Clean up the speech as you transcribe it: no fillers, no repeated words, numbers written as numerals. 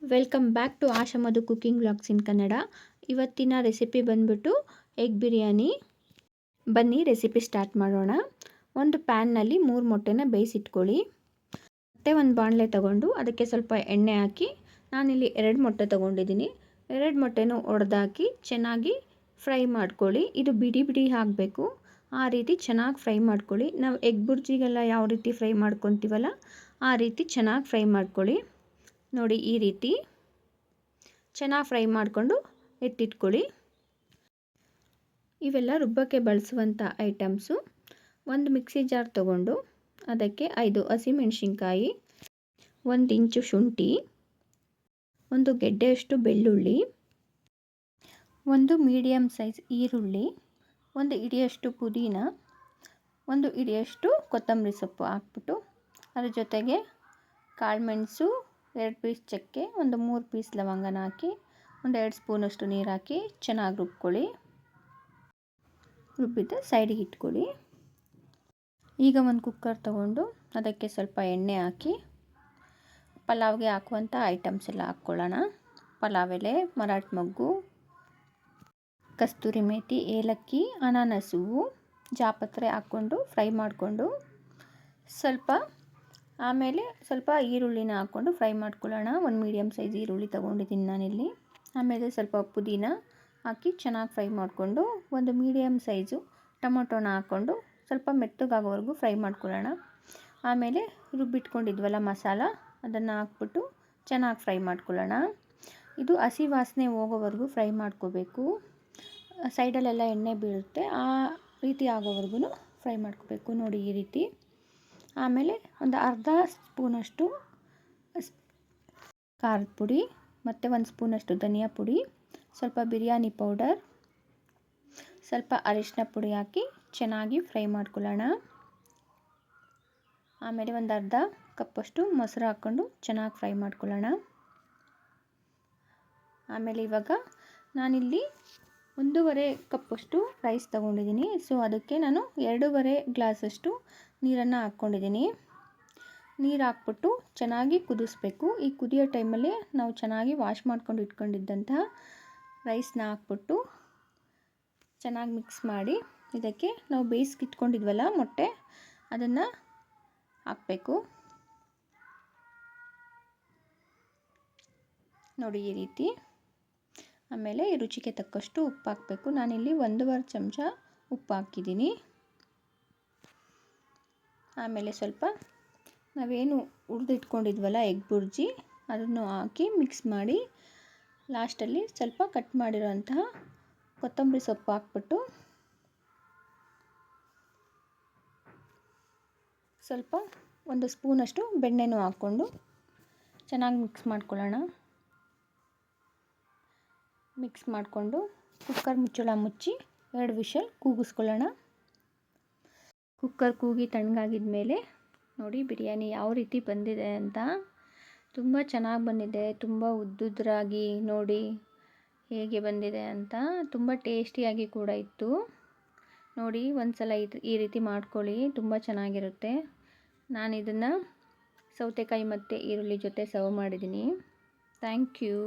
Welcome back to Asha Madhu cooking vlogs in Kannada. ಇವತ್ತಿನ recipe ಬಂದ್ಬಿಟ್ಟು egg biryani. ಬನ್ನಿ ರೆಸಿಪಿ ಸ್ಟಾರ್ಟ್ ಮಾಡೋಣ. ಒಂದು ಪ್ಯಾನ್ನಲ್ಲಿ 3 ಮೊಟ್ಟೆನ ಬೇಯಿಸಿಟ್ಕೊಳ್ಳಿ. ಮತ್ತೆ ಒಂದು ಬಾಣಲೆ ತಗೊಂಡು ಅದಕ್ಕೆ ಸ್ವಲ್ಪ ಎಣ್ಣೆ ಹಾಕಿ, ನಾನಿಲ್ಲಿ 2 ಮೊಟ್ಟೆ ತೊಗೊಂಡಿದ್ದೀನಿ. 2 ಮೊಟ್ಟೆನೂ ಒಡೆದಾಕಿ ಚೆನ್ನಾಗಿ ಫ್ರೈ ಮಾಡ್ಕೊಳ್ಳಿ. ಇದು ಬಿಡಿ ಬಿಡಿ ಆಗಬೇಕು, ಆ ರೀತಿ ಚೆನ್ನಾಗಿ ಫ್ರೈ ಮಾಡ್ಕೊಳ್ಳಿ. ನಾವು ಎಗ್ ಬುರ್ಜಿಗೆಲ್ಲ ಯಾವ ರೀತಿ ಫ್ರೈ ಮಾಡ್ಕೊತೀವಲ್ಲ ಆ ರೀತಿ ಚೆನ್ನಾಗಿ ಫ್ರೈ ಮಾಡ್ಕೊಳ್ಳಿ. ನೋಡಿ, ಈ ರೀತಿ ಚೆನ್ನಾಗಿ ಫ್ರೈ ಮಾಡಿಕೊಂಡು ಎತ್ತಿಟ್ಕೊಳ್ಳಿ. ಇವೆಲ್ಲ ರುಬ್ಬಕ್ಕೆ ಬಳಸುವಂಥ ಐಟಮ್ಸು. ಒಂದು ಮಿಕ್ಸಿ ಜಾರ್ ತಗೊಂಡು ಅದಕ್ಕೆ 5 ಹಸಿಮೆಣಸಿನ್ಕಾಯಿ, 1 ಇಂಚು ಶುಂಠಿ, 1 ಗೆಡ್ಡೆಯಷ್ಟು ಬೆಳ್ಳುಳ್ಳಿ, 1 ಮೀಡಿಯಮ್ ಸೈಜ್ ಈರುಳ್ಳಿ, 1 ಹಿಡಿಯಷ್ಟು ಪುದೀನ, 1 ಹಿಡಿಯಷ್ಟು ಕೊತ್ತಂಬರಿ ಸೊಪ್ಪು ಹಾಕ್ಬಿಟ್ಟು ಅದ್ರ ಜೊತೆಗೆ ಕಾಳುಮೆಣಸು, 2 ಪೀಸ್ ಚಕ್ಕೆ, 3 ಪೀಸ್ ಲವಂಗನ ಹಾಕಿ 2 ಸ್ಪೂನಷ್ಟು ನೀರು ಹಾಕಿ ಚೆನ್ನಾಗಿ ರುಬ್ಕೊಳ್ಳಿ. ರುಬ್ಬಿದ್ದು ಸೈಡಿಗೆ ಇಟ್ಕೊಳ್ಳಿ. ಈಗ ಒಂದು ಕುಕ್ಕರ್ ತಗೊಂಡು ಅದಕ್ಕೆ ಸ್ವಲ್ಪ ಎಣ್ಣೆ ಹಾಕಿ ಪಲಾವ್ಗೆ ಹಾಕುವಂಥ ಐಟಮ್ಸ್ ಎಲ್ಲ ಹಾಕ್ಕೊಳ್ಳೋಣ. ಪಲಾವ್ ಎಲೆ, ಮರಾಠಿ ಮೊಗ್ಗು, ಕಸ್ತೂರಿ ಮೇಥಿ, ಏಲಕ್ಕಿ, ಅನಾನಸ್ ಹೂವು, ಜಾಪತ್ರೆ ಹಾಕ್ಕೊಂಡು ಫ್ರೈ ಮಾಡಿಕೊಂಡು ಆಮೇಲೆ ಸ್ವಲ್ಪ ಈರುಳ್ಳಿನ ಹಾಕ್ಕೊಂಡು ಫ್ರೈ ಮಾಡ್ಕೊಳ್ಳೋಣ. 1 ಮೀಡಿಯಮ್ ಸೈಜ್ ಈರುಳ್ಳಿ ತೊಗೊಂಡಿದ್ದೀನಿ ನಾನಿಲ್ಲಿ. ಆಮೇಲೆ ಸ್ವಲ್ಪ ಪುದೀನ ಹಾಕಿ ಚೆನ್ನಾಗಿ ಫ್ರೈ ಮಾಡಿಕೊಂಡು 1 ಮೀಡಿಯಮ್ ಸೈಜು ಟೊಮೊಟೊನ ಹಾಕ್ಕೊಂಡು ಸ್ವಲ್ಪ ಮೆತ್ತಗಾಗೋವರೆಗೂ ಫ್ರೈ ಮಾಡ್ಕೊಳ್ಳೋಣ. ಆಮೇಲೆ ರುಬ್ಬಿಟ್ಕೊಂಡಿದ್ವಲ್ಲ ಮಸಾಲ, ಅದನ್ನು ಹಾಕ್ಬಿಟ್ಟು ಚೆನ್ನಾಗಿ ಫ್ರೈ ಮಾಡ್ಕೊಳ್ಳೋಣ. ಇದು ಹಸಿ ವಾಸನೆ ಹೋಗೋವರೆಗೂ ಫ್ರೈ ಮಾಡ್ಕೋಬೇಕು. ಸೈಡಲ್ಲೆಲ್ಲ ಎಣ್ಣೆ ಬೀಳುತ್ತೆ, ಆ ರೀತಿ ಆಗೋವರೆಗೂ ಫ್ರೈ ಮಾಡ್ಕೋಬೇಕು. ನೋಡಿ, ಈ ರೀತಿ. ಆಮೇಲೆ ಒಂದು ಅರ್ಧ ಸ್ಪೂನಷ್ಟು ಖಾರದ ಪುಡಿ, ಮತ್ತು 1 ಸ್ಪೂನಷ್ಟು ಧನಿಯಾ ಪುಡಿ, ಸ್ವಲ್ಪ ಬಿರಿಯಾನಿ ಪೌಡರ್, ಸ್ವಲ್ಪ ಅರಿಶಿನ ಪುಡಿ ಹಾಕಿ ಚೆನ್ನಾಗಿ ಫ್ರೈ ಮಾಡ್ಕೊಳ್ಳೋಣ. ಆಮೇಲೆ ಒಂದು ಅರ್ಧ ಕಪ್ಪಷ್ಟು ಮೊಸರು ಹಾಕ್ಕೊಂಡು ಚೆನ್ನಾಗಿ ಫ್ರೈ ಮಾಡ್ಕೊಳ್ಳೋಣ. ಆಮೇಲೆ ಇವಾಗ ನಾನಿಲ್ಲಿ 1.5 ಕಪ್ಪಷ್ಟು ರೈಸ್ ತೊಗೊಂಡಿದ್ದೀನಿ. ಸೊ ಅದಕ್ಕೆ ನಾನು 2.5 ಗ್ಲಾಸಷ್ಟು ನೀರನ್ನು ಹಾಕ್ಕೊಂಡಿದ್ದೀನಿ. ನೀರು ಹಾಕ್ಬಿಟ್ಟು ಚೆನ್ನಾಗಿ ಕುದಿಸ್ಬೇಕು. ಈ ಕುದಿಯೋ ಟೈಮಲ್ಲಿ ನಾವು ಚೆನ್ನಾಗಿ ವಾಶ್ ಮಾಡ್ಕೊಂಡು ಇಟ್ಕೊಂಡಿದ್ದಂತಹ ರೈಸ್ನ ಹಾಕ್ಬಿಟ್ಟು ಚೆನ್ನಾಗಿ ಮಿಕ್ಸ್ ಮಾಡಿ, ಇದಕ್ಕೆ ನಾವು ಬೇಯಿಸ್ಕಿಟ್ಕೊಂಡಿದ್ವಲ್ಲ ಮೊಟ್ಟೆ, ಅದನ್ನು ಹಾಕಬೇಕು. ನೋಡಿ, ಈ ರೀತಿ. ಆಮೇಲೆ ರುಚಿಗೆ ತಕ್ಕಷ್ಟು ಉಪ್ಪು ಹಾಕಬೇಕು. ನಾನಿಲ್ಲಿ 1.5 ಚಮಚ ಉಪ್ಪು ಹಾಕಿದ್ದೀನಿ. ಆಮೇಲೆ ಸ್ವಲ್ಪ ನಾವೇನು ಹುರಿದಿಟ್ಕೊಂಡಿದ್ವಲ್ಲ ಎಗ್ ಬುರ್ಜಿ, ಅದನ್ನು ಹಾಕಿ ಮಿಕ್ಸ್ ಮಾಡಿ ಲಾಸ್ಟಲ್ಲಿ ಸ್ವಲ್ಪ ಕಟ್ ಮಾಡಿರೋಂತಹ ಕೊತ್ತಂಬರಿ ಸೊಪ್ಪು ಹಾಕ್ಬಿಟ್ಟು ಸ್ವಲ್ಪ 1 ಸ್ಪೂನಷ್ಟು ಬೆಣ್ಣೆನೂ ಹಾಕ್ಕೊಂಡು ಚೆನ್ನಾಗಿ ಮಿಕ್ಸ್ ಮಾಡ್ಕೊಳ್ಳೋಣ. ಮಿಕ್ಸ್ ಮಾಡಿಕೊಂಡು ಕುಕ್ಕರ್ ಮುಚ್ಚಳ ಮುಚ್ಚಿ 2 ವಿಷಲ್ ಕೂಗಿಸ್ಕೊಳ್ಳೋಣ. ಕುಕ್ಕರ್ ಕೂಗಿ ತಣ್ಣಗಾಗಿದ ಮೇಲೆ ನೋಡಿ ಬಿರಿಯಾನಿ ಯಾವ ರೀತಿ ಬಂದಿದೆ ಅಂತ. ತುಂಬ ಚೆನ್ನಾಗಿ ಬಂದಿದೆ, ತುಂಬ ಉದ್ದುದ್ರಾಗಿ. ನೋಡಿ ಹೇಗೆ ಬಂದಿದೆ ಅಂತ. ತುಂಬ ಟೇಸ್ಟಿಯಾಗಿ ಕೂಡ ಇತ್ತು. ನೋಡಿ, ಒಂದು ಸಲ ಈ ರೀತಿ ಮಾಡ್ಕೊಳ್ಳಿ, ತುಂಬ ಚೆನ್ನಾಗಿರುತ್ತೆ. ನಾನು ಇದನ್ನು ಸೌತೆಕಾಯಿ ಮತ್ತು ಈರುಳ್ಳಿ ಜೊತೆ ಸರ್ವ್ ಮಾಡಿದ್ದೀನಿ. Thank you.